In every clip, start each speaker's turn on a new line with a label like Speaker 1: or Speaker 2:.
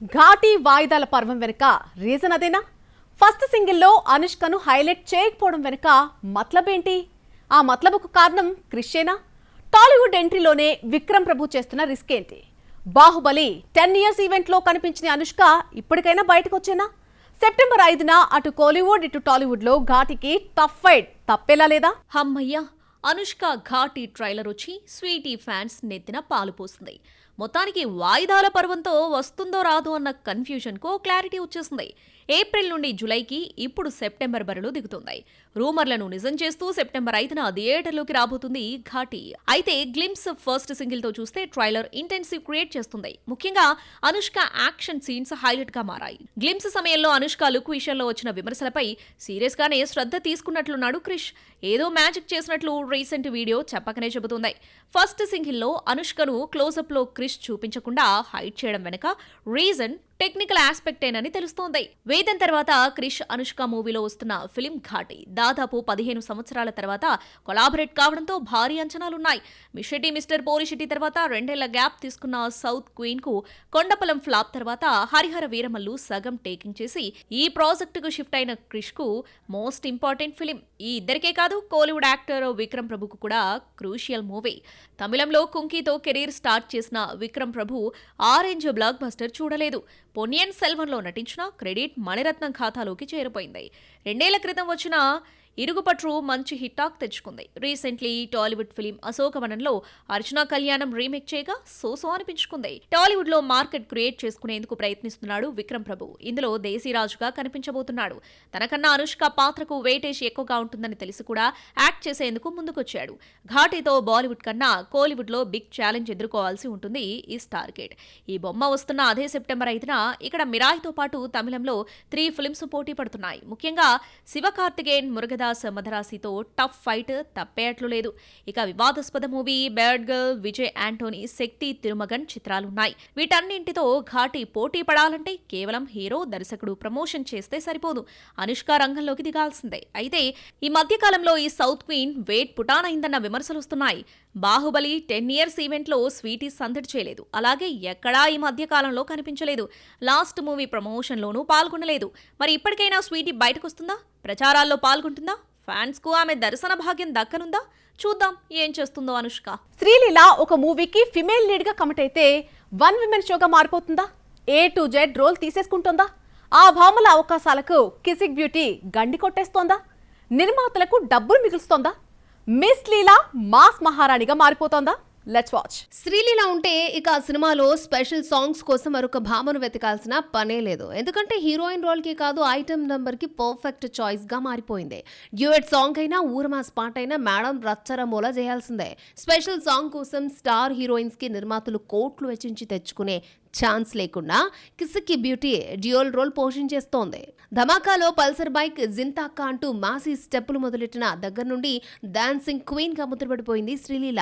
Speaker 1: ఘాటీ వాయిదాల పర్వం వెనుక రీజన్ అదేనా? ఫస్ట్ సింగిల్లో అనుష్కను హైలైట్ చేయకపోవడం వెనుక మతలబేంటి? ఆ మతలబుకు కారణం క్రిషేనా? టాలీవుడ్ ఎంట్రీలోనే విక్రమ్ ప్రభు చేస్తున్న రిస్క్ ఏంటి? బాహుబలి 10 ఇయర్స్ ఈవెంట్లో కనిపించిన అనుష్క ఇప్పటికైనా బయటకు వచ్చేనా? సెప్టెంబర్ 5న అటు కోలీవుడ్ ఇటు టాలీవుడ్లో ఘాటీకి టఫ్ ఫైట్ తప్పేలా లేదా?
Speaker 2: హమ్మయ్య, అనుష్క ఘాటీ ట్రైలర్ వచ్చి స్వీటీ ఫ్యాన్స్ నెత్తిన పాలు పోస్తుంది. మొత్తానికి వాయిదాల పర్వంతో వస్తుందో రాదో అన్న కన్ఫ్యూజన్కు క్లారిటీ వచ్చేసింది. ఏప్రిల్ నుండి జులైకి ఇప్పుడు సెప్టెంబర్ బరిలో దిగుతుంది. రూమర్లను నిజం చేస్తూ సెప్టెంబర్ 5న థియేటర్లోకి రాబోతుంది ఘాటీ. అయితే గ్లిమ్స్ ఫస్ట్ సింగిల్ తో చూస్తే ట్రైలర్ ఇంటెన్సివ్ క్రియేట్ చేస్తుంది. ముఖ్యంగా అనుష్క యాక్షన్ సీన్స్ హైలైట్ గా మారాయి. గ్లిమ్స్ సమయంలో అనుష్క లుక్ విషయంలో వచ్చిన విమర్శలపై సీరియస్ గానే శ్రద్ధ తీసుకున్నట్లున్నాడు క్రిష్. ఏదో మ్యాజిక్ చేసినట్లు రీసెంట్ వీడియో చెప్పకనే చెబుతుంది. ఫస్ట్ సింగిల్లో అనుష్కను క్లోజప్ లో క్రిష్ చూపించకుండా హైడ్ చేయడం వెనక రీజన్ టెక్నికల్ ఆస్పెక్ట్ ఏనని తెలుస్తోంది. వేదం తర్వాత క్రిష్ అనుష్క మూవీలో వస్తున్న ఫిలిం ఘాటీ దాదాపు 15 సంవత్సరాల తర్వాత కొలాబరేట్ కావడంతో భారీ అంచనాలున్నాయి. మిషెట్టి మిస్టర్ పోలిషెట్టి తర్వాత 2 ఏళ్ల గ్యాప్ తీసుకున్న సౌత్ క్వీన్ కు కొండపలం ఫ్లాప్ తర్వాత హరిహర వీరమల్లు సగం టేకింగ్ చేసి ఈ ప్రాజెక్టుకు షిఫ్ట్ అయిన క్రిష్ కు మోస్ట్ ఇంపార్టెంట్ ఫిలిం. ఈ ఇద్దరికే కాదు, కోలీవుడ్ యాక్టర్ విక్రమ్ ప్రభుకు కూడా క్రూషియల్ మూవీ. తమిళంలో కుంకీతో కెరీర్ స్టార్ట్ చేసిన విక్రమ్ ప్రభు ఆరెంజ్ బ్లాక్ బస్టర్ చూడలేదు. పొన్నియిన్ సెల్వన్లో నటించిన క్రెడిట్ మణిరత్నం ఖాతాలోకి చేరిపోయింది. 2 ఏళ్ల క్రితం వచ్చిన ఇరుగుపట్రు మంచి హిట్టాక్ తెచ్చుకుంది. రీసెంట్లీ టాలీవుడ్ ఫిలిం అశోకవనంలో అర్చనా కళ్యాణం రీమేక్ చేయగా సోసో అనిపించుకుంది. టాలీవుడ్ లో మార్కెట్ క్రియేట్ చేసుకునేందుకు ప్రయత్నిస్తున్నాడు విక్రమ్ ప్రభు. ఇందులో దేశీరాజుగా కనిపించబోతున్నాడు. తనకన్నా అనుష్క పాత్రకు వెయిటేజ్ ఎక్కువగా ఉంటుందని తెలిసి కూడా యాక్ట్ చేసేందుకు ముందుకొచ్చాడు. ఘాటీతో బాలీవుడ్ కన్నా కోలీవుడ్ లో బిగ్ ఛాలెంజ్ ఎదుర్కోవాల్సి ఉంటుంది ఈ స్టార్ కిడ్. ఈ బొమ్మ వస్తున్న అదే సెప్టెంబర్ 5న ఇక్కడ మిరాయితో పాటు తమిళంలో 3 ఫిల్మ్స్ పోటీ పడుతున్నాయి. ముఖ్యంగా శివకార్తికేయన్ మురుగదాస్ మదరాసితో టఫ్ ఫైట్ తప్పేయట్లు లేదు. ఇక వివాదాస్పద movie bad girl, Vijay Antony, Shakthi Thirumagan చిత్రాలున్నాయి. వీటన్నింటితో ఘాటీ పోటీ పడాలంటే కేవలం హీరో దర్శకుడు ప్రమోషన్ చేస్తే సరిపోదు. అనుష్క రంగంలోకి దిగాల్సిందే. అయితే ఈ మధ్యకాలంలో ఈ సౌత్ క్వీన్ వెయిట్ పుటానైందన్న విమర్శలు వస్తున్నాయి. బాహుబలి 10 ఇయర్స్ ఈవెంట్లో స్వీటీ సందడి చేయలేదు. అలాగే ఎక్కడా ఈ మధ్యకాలంలో కనిపించలేదు. లాస్ట్ మూవీ ప్రమోషన్లోనూ పాల్గొనలేదు. మరి ఇప్పటికైనా స్వీటీ బయటకొస్తుందా? ప్రచారాల్లో పాల్గొంటుందా? ఫ్యాన్స్ కు ఆమె దర్శన భాగ్యం దక్కనుందా? చూద్దాం ఏం చేస్తుందో అనుష్క.
Speaker 1: శ్రీలీల ఒక మూవీకి ఫిమేల్ లీడ్ గా కమిట్ అయితే 1 విమెన్ షోగా మారిపోతుందా? A to Z రోల్ తీసేసుకుంటుందా? ఆ భామల అవకాశాలకు కిసిక్ బ్యూటీ గండి కొట్టేస్తోందా? నిర్మాతలకు డబ్బులు మిగులుస్తోందా? మిస్ లీలా మాస్ మహారాణిగా మారిపోతోందా? Let's watch.
Speaker 3: శ్రీలీల ఉంటే ఇక ఆ సినిమాలో స్పెషల్ సాంగ్స్ కోసం మరొక భామను వెతకాల్సిన పనే లేదు. ఎందుకంటే హీరోయిన్ రోల్ కి కాదు, ఐటమ్ నంబర్ కి పర్ఫెక్ట్ చాయిస్ గా మారిపోయింది. డ్యూయట్ సాంగ్ అయినా ఊరమాస్ పాట అయినా మేడం రచ్చరమోలా చేయాల్సిందే. స్పెషల్ సాంగ్ కోసం స్టార్ హీరోయిన్స్ కి నిర్మాతలు కోట్లు వెచ్చించి తెచ్చుకునే ఛాన్స్ లేకుండా కిసికి బ్యూటీ డ్యూయల్ రోల్ పోషించేస్తోంది. ధమాకాలో పల్సర్ బైక్, జింతాక్క అంటూ మాసీ స్టెప్పులు మొదలెట్టిన దగ్గర నుండి డాన్సింగ్ క్వీన్ గా ముద్రపడిపోయింది శ్రీలీల.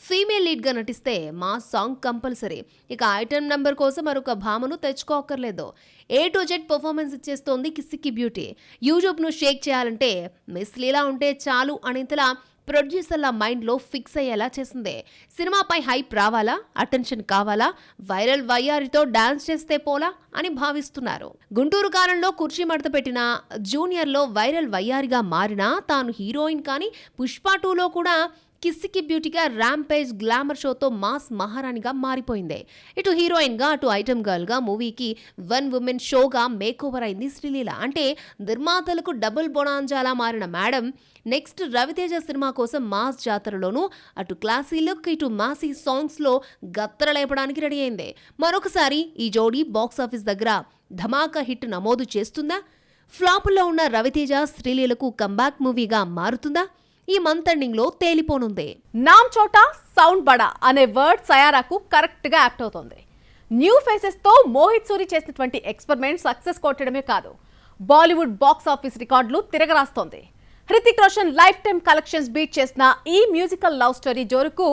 Speaker 3: ఫీమేల్ లీడ్ గా నటిస్తే మా సాంగ్ కంపల్సరీ. ఇక ఐటమ్ నంబర్ కోసం మరొక భామను తెచ్చుకోకర్లేదు. A to Z పర్ఫార్మెన్స్ ఇచ్చేస్తోంది కిసికి బ్యూటీ. యూట్యూబ్ ను షేక్ చేయాలంటే మిస్ లీలా ఉంటే చాలు అనేంతలా ప్రొడ్యూసర్ల మైండ్లో ఫిక్స్ అయ్యేలా చేసింది. సినిమాపై హైప్ రావాలా, అటెన్షన్ కావాలా, వైరల్ వయ్యారితో డాన్స్ చేస్తే పోలా అని భావిస్తున్నారు. గుంటూరు కాలంలో కుర్చీ మడత పెట్టిన, జూనియర్లో వైరల్ వయ్యారిగా మారినా తాను హీరోయిన్ కానీ పుష్ప 2లో కూడా కిసికి బ్యూటీగా ర్యాంపేజ్ గ్లామర్ షోతో మాస్ మహారాణిగా మారిపోయింది. ఇటు హీరోయిన్ గా అటు ఐటమ్ గర్ల్ గా మూవీకి 1 ఉమెన్ షోగా మేక్ ఓవర్ అయింది శ్రీలీల. అంటే నిర్మాతలకు డబుల్ బొనాంజాలా మారిన మేడం నెక్స్ట్ రవితేజ సినిమా కోసం మాస్ జాతరలోనూ అటు క్లాసీ లుక్ ఇటు మాసీ సాంగ్స్ లో గత్తర లేపడానికి రెడీ అయింది. మరొకసారి ఈ జోడీ బాక్సాఫీస్ దగ్గర ధమాకా హిట్ నమోదు చేస్తుందా? ఫ్లాపుల్లో ఉన్న రవితేజ శ్రీలీలకు కంబ్యాక్ మూవీగా మారుతుందా? ఈ మంత్ ఎండింగ్ లో తేలిపోనుంది.
Speaker 1: నామ్ చోటా సౌండ్ బడా అనే వర్డ్ సయారాకు కరెక్ట్ గా యాక్ట్ అవుతోంది. న్యూ ఫేసెస్ తో మోహిత్ సూరి చేసినటువంటి ఎక్స్పెరిమెంట్ సక్సెస్ కొట్టడమే కాదు, బాలీవుడ్ బాక్స్ ఆఫీస్ రికార్డులు తిరగరాస్తోంది. Hrithik Roshan life time collections beat చేసిన ఈ మ్యూజికల్ లవ్ స్టోరీ జోరుకు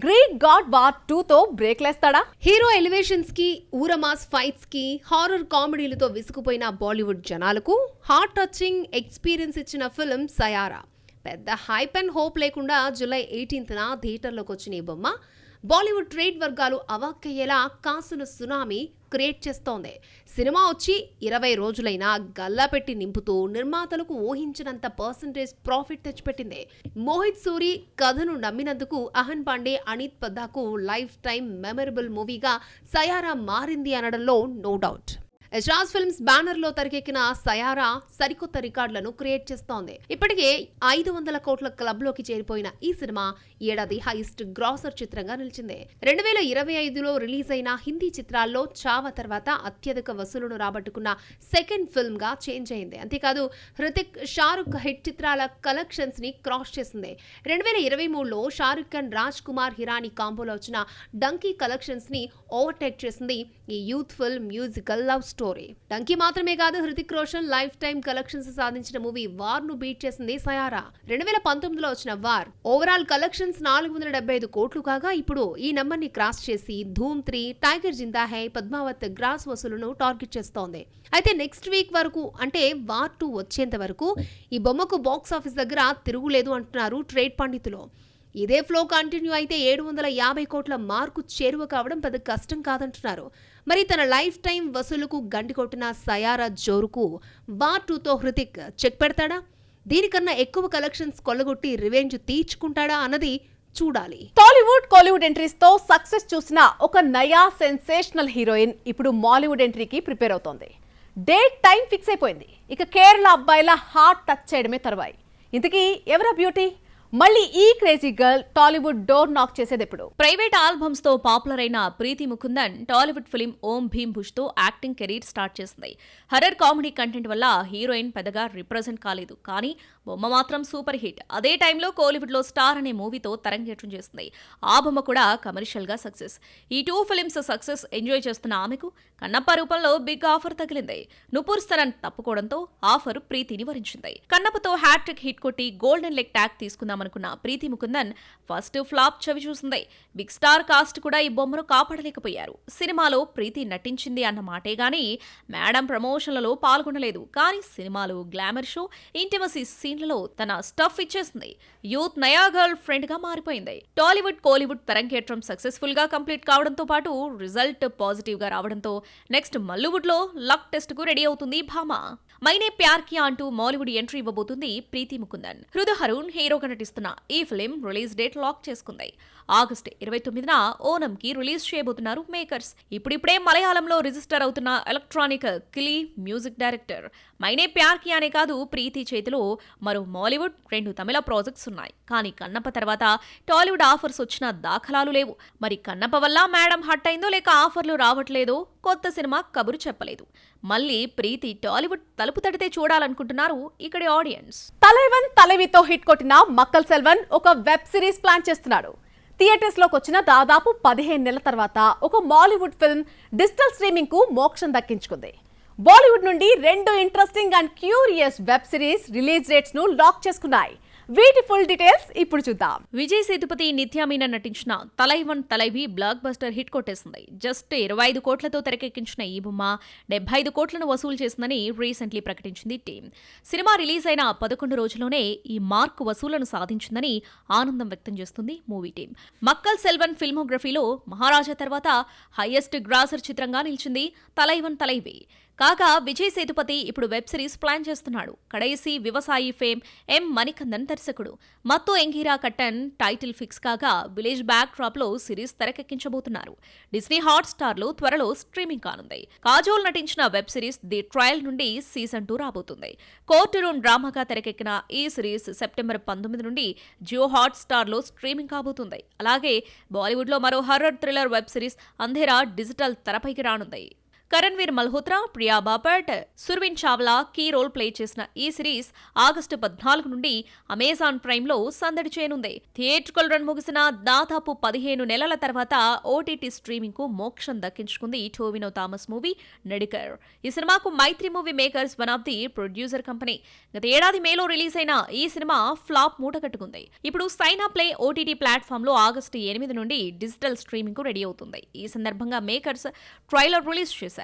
Speaker 1: గ్రీక్ గాడ్ వార్ 2తో బ్రేక్ లేస్తాడా?
Speaker 3: హీరో ఎలివేషన్స్ కి, ఊరమాస్ ఫైట్స్ కి, హారర్ కామెడీలతో విసుకుపోయిన బాలీవుడ్ జనాలకు హార్ట్ టచింగ్ ఎక్స్పీరియన్స్ ఇచ్చిన ఫిల్మ్ సయారా. పెద్ద హైప్ అండ్ హోప్ లేకుండా జూలై 18న థియేటర్లోకి వచ్చిన ఈ బొమ్మ బాలీవుడ్ ట్రేడ్ వర్గాలు అవాక్కయ్యేలా కాసుల సునామీ క్రియేట్ చేస్తోంది. సినిమా వచ్చి 20 రోజులైనా గల్లా పెట్టి నింపుతూ నిర్మాతలకు ఊహించినంత పర్సంటేజ్ ప్రాఫిట్ తెచ్చిపెట్టింది. మోహిత్ సూరి కథను నమ్మినందుకు అహన్ పాండే, అనిత్ పద్దాకు లైఫ్ టైం మెమరబుల్ మూవీగా సయారా మారింది అనడంలో no doubt. Yashraj films banner లో తెరకెక్కిన సయారా సరికొత్త రికార్డులను క్రియేట్ చేస్తోంది. ఇప్పటికే 500 కోట్ల క్లబ్ లోకి చేరిపోయిన ఈ సినిమా ఏడాది హైయెస్ట్ గ్రాసర్ చిత్రంగా నిలిచింది. 2025లో రిలీజ్ అయిన హిందీ చిత్రాల్లో చావా తర్వాత అత్యధిక వసూలును రాబట్టుకున్న సెకండ్ ఫిల్మ్ గా చేంజ్ అయింది. అంతేకాదు హృతిక్, షారుఖ్ హిట్ చిత్రాల కలెక్షన్స్ ని క్రాస్ చేసింది. 2023లో షారుఖ్ ఖాన్, రాజ్ కుమార్ హిరానీ కాంబోలో వచ్చిన డంకీ కలెక్షన్స్ ని ఓవర్టేక్ చేసింది ఈ youthful musical love story. Donkey మాత్రమే కాదు, Hrithik Roshan life time collections సాధించిన మూవీ వార్ ను బీట్ చేసింది సయారా. 2019లో వచ్చిన వార్ ఓవరాల్ కలెక్షన్స్ 475 కోట్లు కాగా ఇప్పుడు ఈ నంబర్ ని క్రాస్ చేసి ధూమ్ 3, టైగర్ జిందా హై, పద్మావత్ గ్రాస్ వసూలును టార్గెట్ చేస్తోంది. అయితే నెక్స్ట్ వీక్ వరకు అంటే వార్ 2 వచ్చేంత వరకు ఈ బొమ్మకు బాక్స్ ఆఫీస్ దగ్గర తిరుగులేదు అంటున్నారు ట్రేడ్ పండితులు. ఇదే ఫ్లో కంటిన్యూ అయితే 750 కోట్ల మార్కు చేరువ కావడం పెద్ద కష్టం కాదంటున్నారు. మరి తన లైఫ్ టైం వసూలుకు గండి కొట్టిన సయారా జోరుకు వార్ 2తో హృతిక్ చెక్ పెడతాడా? దీనికన్నా ఎక్కువ కలెక్షన్స్ కొల్లగొట్టి రివెంజ్ తీర్చుకుంటాడా అన్నది చూడాలి.
Speaker 1: టాలీవుడ్, కోలీవుడ్ ఎంట్రీస్ తో సక్సెస్ చూసిన ఒక నయా సెన్సేషనల్ హీరోయిన్ ఇప్పుడు మాలీవుడ్ ఎంట్రీకి ప్రిపేర్ అవుతోంది. డేట్ టైం ఫిక్స్ అయిపోయింది. ఇక కేరళ అబ్బాయిల హార్ట్ టచ్ చేయడమే తరువాయి. ఇంతకీ ఎవరా బ్యూటీ? మళ్ళీ ఈ crazy girl Tollywood door knock చేసేది ఎప్పుడు?
Speaker 2: ప్రైవేట్ ఆల్బమ్స్ తో పాపులర్ అయిన ప్రీతి ముకుందన్ టాలీవుడ్ ఫిలిం ఓం భీమ్ బుష్ తో యాక్టింగ్ కెరీర్ స్టార్ట్ చేసింది. హర్రర్ కామెడీ కంటెంట్ వల్ల హీరోయిన్ పెద్దగా రిప్రజెంట్ కాలేదు, కానీ బొమ్మ మాత్రం సూపర్ హిట్. అదే టైంలో కోలీవుడ్ లో స్టార్ అనే మూవీతో తరంగేట్రం చేసింది. ఆ బొమ్మ కూడా కమర్షియల్ గా సక్సెస్. ఈ 2 ఫిలిమ్స్ సక్సెస్ ఎంజాయ్ చేస్తున్న ఆమెకు కన్నప్ప రూపంలో బిగ్ ఆఫర్ తగిలింది. నుపూర్ సరన్ తప్పుకోవడంతో ఆఫర్ ప్రీతిని వరించింది. కన్నప్పతో హ్యాట్రిక్ హిట్ కొట్టి గోల్డెన్ లెగ్ ట్యాగ్ తీసుకుందాం అనుకున్న ప్రీతి ముకుందన్ ఫస్ట్ ఫ్లాప్ చవి చూసింది. బిగ్ స్టార్ కాస్ట్ కూడా ఈ బొమ్మను కాపాడలేకపోయారు. సినిమాలో ప్రీతి నటించింది అన్న మాటే గానీ మేడం ప్రమోషన్లలో పాల్గొనలేదు. కానీ సినిమాలో గ్లామర్ షో, ఇంటిమసీ సీన్లలో తన స్టఫ్ ఇచ్చేసింది. యూత్ నయా గర్ల్ ఫ్రెండ్ గా మారిపోయింది. టాలీవుడ్, కోలీవుడ్ తరంగేట్రం సక్సెస్ఫుల్ గా కంప్లీట్ కావడంతో పాటు రిజల్ట్ పాజిటివ్ గా రావడంతో నెక్స్ట్ మల్లీవుడ్ లో లక్ టెస్ట్ కు రెడీ అవుతుంది భామ. మైనే ప్యార్ కియా అంటూ మాలీవుడ్ ఎంట్రీ ఇవ్వబోతుంది ప్రీతి ముకుందన్. హృదయ్ హరూన్ హీరోగా నటిస్తున్న ఈ ఫిలిం రిలీజ్ డేట్ లాక్ చేసుకుంది. ఆగస్టు 29న ఓనంకి రిలీజ్ చేయబోతున్నారు మేకర్స్. ఇప్పుడిప్పుడే మలయాళంలో రిజిస్టర్ అవుతున్న ఎలక్ట్రానిక్ కిలీ మ్యూజిక్ డైరెక్టర్. మైనే ప్యార్ కియానే కాదు, ప్రీతి చేతిలో మరో మాలీవుడ్, 2 తమిళ ప్రాజెక్ట్స్ ఉన్నాయి. కానీ కన్నప్ప తర్వాత టాలీవుడ్ ఆఫర్స్ వచ్చిన దాఖలాలు లేవు. మరి కన్నప్ప వల్ల మేడం హట్ అయిందో లేక ఆఫర్లు రావట్లేదో కొత్త సినిమా కబురు చెప్పలేదు. మళ్ళీ ప్రీతి టాలీవుడ్ తలుపు తడితే చూడాలనుకుంటున్నారు ఇక్కడి ఆడియన్స్.
Speaker 1: తలైవన్ తలైవితో హిట్ కొట్టిన మక్కల్ సెల్వన్ ఒక వెబ్ సిరీస్ ప్లాన్ చేస్తున్నాడు. థియేటర్స్ లోకి వచ్చిన దాదాపు 15 నెలల తర్వాత ఒక మాలీవుడ్ ఫిల్మ్ డిజిటల్ స్ట్రీమింగ్ కు మోక్షం దక్కించుకుంది. బాలీవుడ్ నుండి 2 interesting and curious web series release dates ను లాక్ చేసుకున్నాయి. వీటి ఫుల్ డీటెయిల్స్ ఇప్పుడు చూద్దాం.
Speaker 2: విజయ్ సేతుపతి, నిత్యా మీనన్ నటించిన Thalaivan Thalaivi block buster hit కొట్టేసింది. జస్ట్ 25 కోట్లతో తెరకెక్కించిన ఈ బొమ్మ 75 కోట్లను వసూలు చేసిందని రీసెంట్లీ ప్రకటించింది టీం. సినిమా రిలీజ్ అయిన 11 రోజుల్లోనే ఈ మార్క్ వసూలను సాధించిందని ఆనందం వ్యక్తం చేస్తుంది మూవీ టీం. మక్కల్ సెల్వన్ ఫిల్మోగ్రఫీలో మహారాజా తర్వాత హైయెస్ట్ గ్రాసర్ చిత్రంగా నిలిచింది తలైవన్ తలైవి. కాగా విజయ్ సేతుపతి ఇప్పుడు వెబ్ సిరీస్ ప్లాన్ చేస్తున్నాడు. కడైసి వ్యవసాయి ఫేమ్ ఎం మణికందన్ దర్శకుడు. మత్తు ఎంగీరా కట్టన్ టైటిల్ ఫిక్స్ కాగా విలేజ్ బ్యాక్ డ్రాప్ లో సిరీస్ తెరకెక్కించబోతున్నారు. డిస్నీ హాట్ స్టార్ లో త్వరలో స్ట్రీమింగ్ కానుంది. కాజోల్ నటించిన వెబ్ సిరీస్ ది ట్రయల్ నుండి సీజన్ 2 రాబోతుంది. కోర్టు రూమ్ డ్రామాగా తెరకెక్కిన ఈ సిరీస్ సెప్టెంబర్ 19 నుండి జియో హాట్ స్టార్ లో స్ట్రీమింగ్ కాబోతుంది. అలాగే బాలీవుడ్ లో మరో horror thriller web series Andhera digital తెరపైకి రానుంది. Karanvir Malhotra, Priya Bapat, Surveen Chawla key role play చేసిన ఈ సిరీస్ ఆగస్టు 14 నుండి అమెజాన్ ప్రైమ్ లో సందడి చేయనుంది. థియేట్రికల్ రన్ ముగిసిన దాదాపు 15 నెలల తర్వాత ఓటీటీ స్ట్రీమింగ్ కు మోక్షం దక్కించుకుంది టోవినో థామస్ మూవీ నడికర్. ఈ సినిమాకు Mythri movie makers one of the producer company. గత ఏడాది మేలో రిలీజ్ అయిన ఈ సినిమా ఫ్లాప్ మూటగట్టుకుంది. ఇప్పుడు సైనా ప్లే ఓటీటీ ప్లాట్ఫామ్ లో ఆగస్టు 8 నుండి డిజిటల్ స్ట్రీమింగ్ కు రెడీ అవుతుంది. ఈ సందర్భంగా మేకర్స్ ట్రైలర్ రిలీజ్ చేశారు.